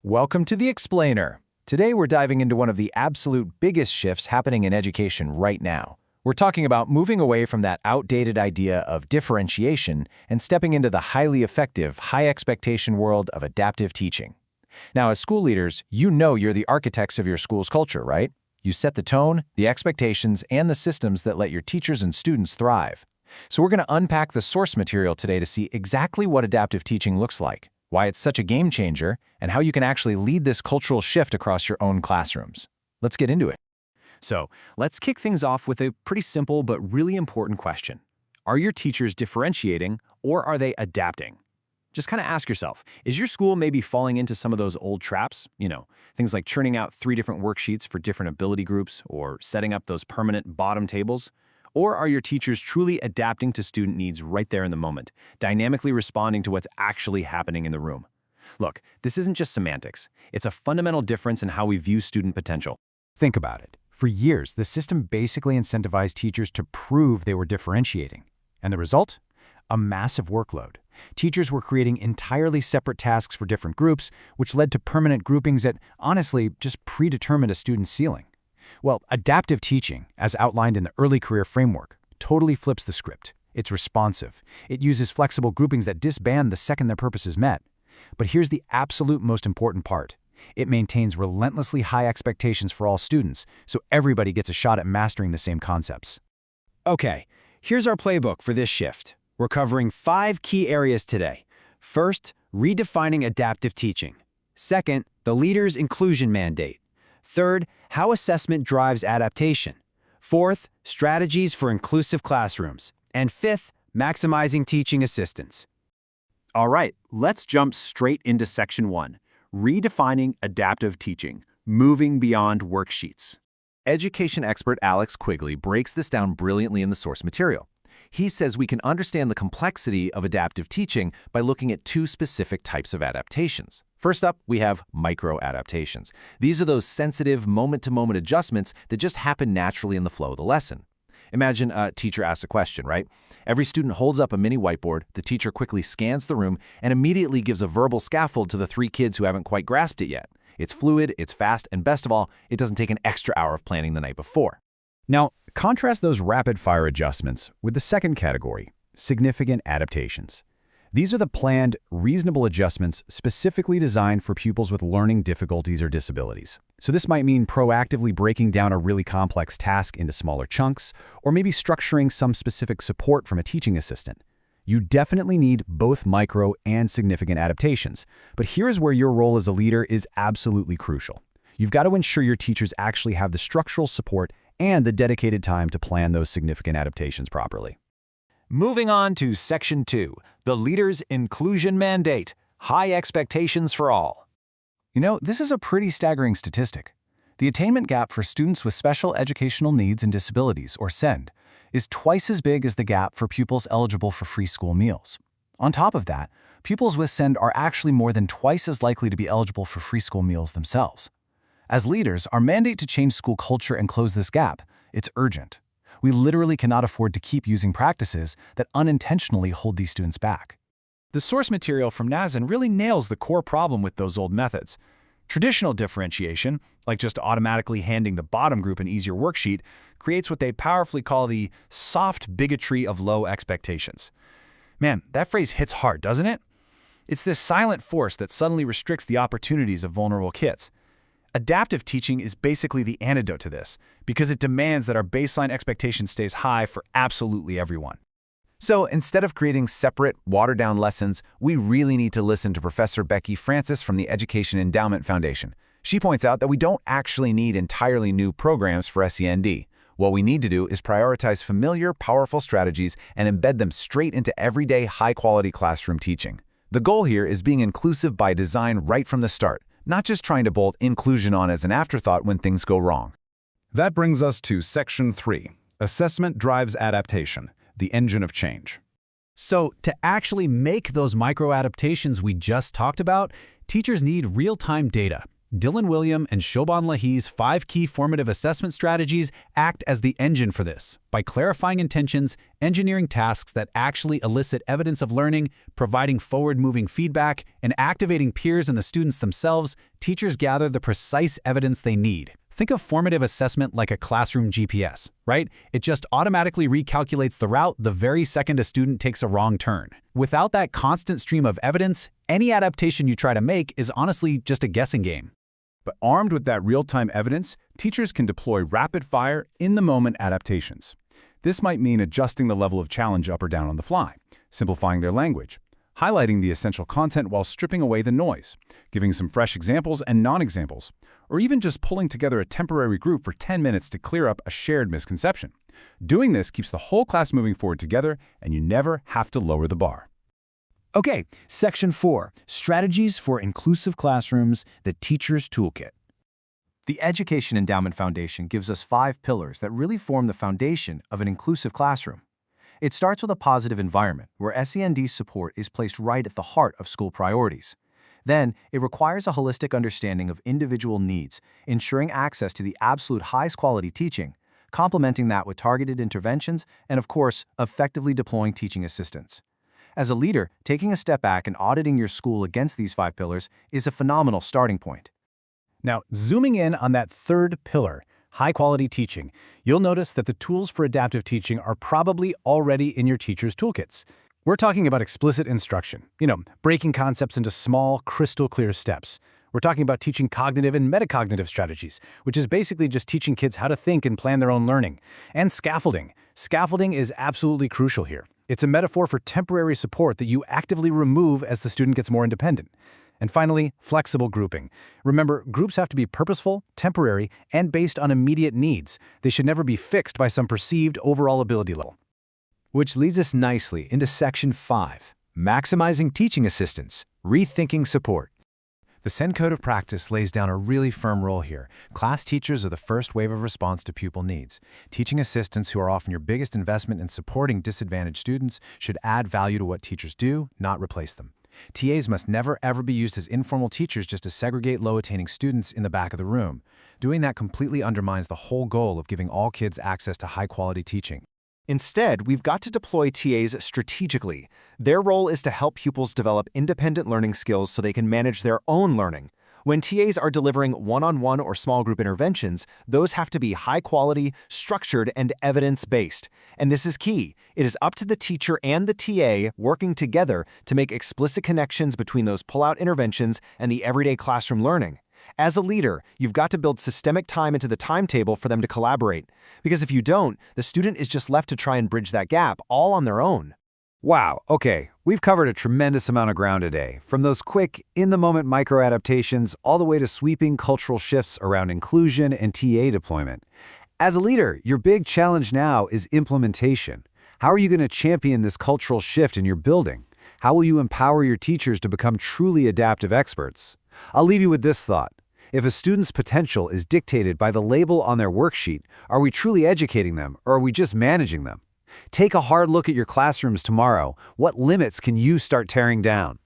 Welcome to The Explainer. Today we're diving into one of the absolute biggest shifts happening in education right now. We're talking about moving away from that outdated idea of differentiation and stepping into the highly effective, high-expectation world of adaptive teaching. Now, as school leaders, you know you're the architects of your school's culture, right? You set the tone, the expectations, and the systems that let your teachers and students thrive. So we're going to unpack the source material today to see exactly what adaptive teaching looks like, why it's such a game changer, and how you can actually lead this cultural shift across your own classrooms. Let's get into it. So, let's kick things off with a pretty simple but really important question. Are your teachers differentiating, or are they adapting? Just kind of ask yourself, is your school maybe falling into some of those old traps? Things like churning out 3 different worksheets for different ability groups, or setting up those permanent bottom tables? Or are your teachers truly adapting to student needs right there in the moment, dynamically responding to what's actually happening in the room? Look, this isn't just semantics. It's a fundamental difference in how we view student potential. Think about it. For years, the system basically incentivized teachers to prove they were differentiating. And the result? A massive workload. Teachers were creating entirely separate tasks for different groups, which led to permanent groupings that, honestly, just predetermined a student's ceiling. Well, adaptive teaching, as outlined in the early career framework, totally flips the script. It's responsive. It uses flexible groupings that disband the second their purpose is met. But here's the absolute most important part. It maintains relentlessly high expectations for all students, so everybody gets a shot at mastering the same concepts. Okay, here's our playbook for this shift. We're covering 5 key areas today. First, redefining adaptive teaching. Second, the leader's inclusion mandate. Third, how assessment drives adaptation. Fourth, strategies for inclusive classrooms. And fifth, maximizing teaching assistance. All right, let's jump straight into Section 1, redefining adaptive teaching, moving beyond worksheets. Education expert Alex Quigley breaks this down brilliantly in the source material. He says we can understand the complexity of adaptive teaching by looking at 2 specific types of adaptations. First up, we have micro-adaptations. These are those sensitive, moment-to-moment adjustments that just happen naturally in the flow of the lesson. Imagine a teacher asks a question, right? Every student holds up a mini whiteboard, the teacher quickly scans the room, and immediately gives a verbal scaffold to the 3 kids who haven't quite grasped it yet. It's fluid, it's fast, and best of all, it doesn't take an extra hour of planning the night before. Now, contrast those rapid-fire adjustments with the second category, significant adaptations. These are the planned, reasonable adjustments specifically designed for pupils with learning difficulties or disabilities. So this might mean proactively breaking down a really complex task into smaller chunks, or maybe structuring some specific support from a teaching assistant. You definitely need both micro and significant adaptations, but here's where your role as a leader is absolutely crucial. You've got to ensure your teachers actually have the structural support and the dedicated time to plan those significant adaptations properly. Moving on to Section 2, the leader's inclusion mandate, high expectations for all. This is a pretty staggering statistic. The attainment gap for students with special educational needs and disabilities, or SEND, is twice as big as the gap for pupils eligible for free school meals. On top of that, pupils with SEND are actually more than twice as likely to be eligible for free school meals themselves. As leaders, our mandate to change school culture and close this gap, it's urgent. We literally cannot afford to keep using practices that unintentionally hold these students back. The source material from NASN really nails the core problem with those old methods. Traditional differentiation, like just automatically handing the bottom group an easier worksheet, creates what they powerfully call the soft bigotry of low expectations. Man, that phrase hits hard, doesn't it? It's this silent force that suddenly restricts the opportunities of vulnerable kids. Adaptive teaching is basically the antidote to this, because it demands that our baseline expectation stays high for absolutely everyone. So instead of creating separate, watered-down lessons, we really need to listen to Professor Becky Francis from the Education Endowment Foundation. She points out that we don't actually need entirely new programs for SEND. What we need to do is prioritize familiar, powerful strategies and embed them straight into everyday, high-quality classroom teaching. The goal here is being inclusive by design right from the start, not just trying to bolt inclusion on as an afterthought when things go wrong. That brings us to Section 3, Assessment Drives Adaptation, the Engine of Change. So, to actually make those micro-adaptations we just talked about, teachers need real-time data. Dylan William and Shobhan Lahi's 5 key formative assessment strategies act as the engine for this. By clarifying intentions, engineering tasks that actually elicit evidence of learning, providing forward-moving feedback, and activating peers and the students themselves, teachers gather the precise evidence they need. Think of formative assessment like a classroom GPS, right? It just automatically recalculates the route the very second a student takes a wrong turn. Without that constant stream of evidence, any adaptation you try to make is honestly just a guessing game. But armed with that real-time evidence, teachers can deploy rapid-fire, in-the-moment adaptations. This might mean adjusting the level of challenge up or down on the fly, simplifying their language, highlighting the essential content while stripping away the noise, giving some fresh examples and non-examples, or even just pulling together a temporary group for 10 minutes to clear up a shared misconception. Doing this keeps the whole class moving forward together, and you never have to lower the bar. Okay, Section 4, Strategies for Inclusive Classrooms, the Teacher's Toolkit. The Education Endowment Foundation gives us 5 pillars that really form the foundation of an inclusive classroom. It starts with a positive environment, where SEND support is placed right at the heart of school priorities. Then, it requires a holistic understanding of individual needs, ensuring access to the absolute highest quality teaching, complementing that with targeted interventions, and of course, effectively deploying teaching assistants. As a leader, taking a step back and auditing your school against these 5 pillars is a phenomenal starting point. Now, zooming in on that third pillar, high-quality teaching, you'll notice that the tools for adaptive teaching are probably already in your teacher's toolkits. We're talking about explicit instruction, breaking concepts into small, crystal-clear steps. We're talking about teaching cognitive and metacognitive strategies, which is basically just teaching kids how to think and plan their own learning. And scaffolding. Scaffolding is absolutely crucial here. It's a metaphor for temporary support that you actively remove as the student gets more independent. And finally, flexible grouping. Remember, groups have to be purposeful, temporary, and based on immediate needs. They should never be fixed by some perceived overall ability level. Which leads us nicely into Section 5, Maximizing Teaching Assistance, Rethinking Support. The SEND Code of Practice lays down a really firm role here. Class teachers are the first wave of response to pupil needs. Teaching assistants, who are often your biggest investment in supporting disadvantaged students, should add value to what teachers do, not replace them. TAs must never ever be used as informal teachers just to segregate low-attaining students in the back of the room. Doing that completely undermines the whole goal of giving all kids access to high-quality teaching. Instead, we've got to deploy TAs strategically. Their role is to help pupils develop independent learning skills so they can manage their own learning. When TAs are delivering one-on-one or small group interventions, those have to be high quality, structured, and evidence-based. And this is key. It is up to the teacher and the TA working together to make explicit connections between those pull-out interventions and the everyday classroom learning. As a leader, you've got to build systemic time into the timetable for them to collaborate. Because if you don't, the student is just left to try and bridge that gap all on their own. Wow, okay, we've covered a tremendous amount of ground today, from those quick, in-the-moment micro-adaptations all the way to sweeping cultural shifts around inclusion and TA deployment. As a leader, your big challenge now is implementation. How are you going to champion this cultural shift in your building? How will you empower your teachers to become truly adaptive experts? I'll leave you with this thought. If a student's potential is dictated by the label on their worksheet, are we truly educating them, or are we just managing them? Take a hard look at your classrooms tomorrow. What limits can you start tearing down?